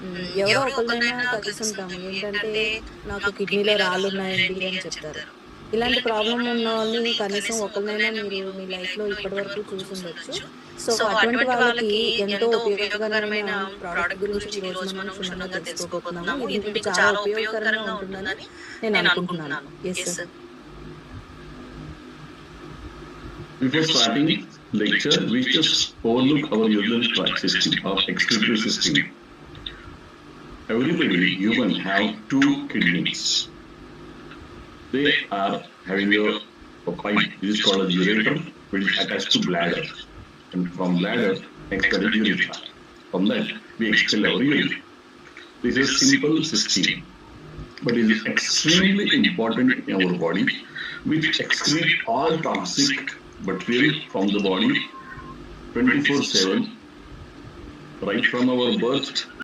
ఎవరో ఎవరో ఒకళ్ళనైనా ఒకళ్ళనైనా కలిసుంటాము. కలిసుంటాము. ఏంటంటే, ఏంటంటే, నాకు నాకు కిడ్నీలో కిడ్నీలో రాళ్ళున్నాయండి రాళ్ళున్నాయండి అని అని చెప్తారు. చెప్తారు. ఇలాంటి ఇలాంటి ప్రాబ్లమ్ ప్రాబ్లమ్ ఉన్న వాళ్ళని ఉన్నోళ్ళని కనీసం కనీసం ఒకళ్ళనైనా ఒకళ్ళనైనా మీరు మీరు మీ మీ లైఫ్‌లో లైఫ్‌లో ఇప్పటి వరకు ఇప్పటివరకు చూసుండొచ్చు. చూసుండొచ్చు. సో, సో, అటువంటి అటువంటి వాళ్ళకి వాళ్ళకి ఎంతో ఎంతో ఉపయోగకరమైన ఉపయోగకరమైన ప్రోడక్ట్ ప్రోడక్ట్ గురించి గురించి ఈరోజు ఈరోజు మనం మనం క్షుణ్ణంగా క్షుణ్ణంగా తెలుసుకోబోతున్నాము. తెలుసుకోబోతున్నాము. ఇది ఇది మీకు మీకు చాలా చాలా ఉపయోగకరంగా ఉపయోగకరంగా ఉంటుందని ఉంటుందని నేను నేను అనుకుంటున్నాను. అనుకుంటున్నాను. Yes yes sir. Sir. Before starting lecture, we just overlook our usual track system or excretory system. Everybody, human, have two kidneys. They are having a pipe, which is called a ureter, which is attached to bladder. And from bladder, next that is urethra. From that, we expel our urine. This is a simple system, but it is extremely important in our body, which excrete all toxic material from the body 24/7, right from our birth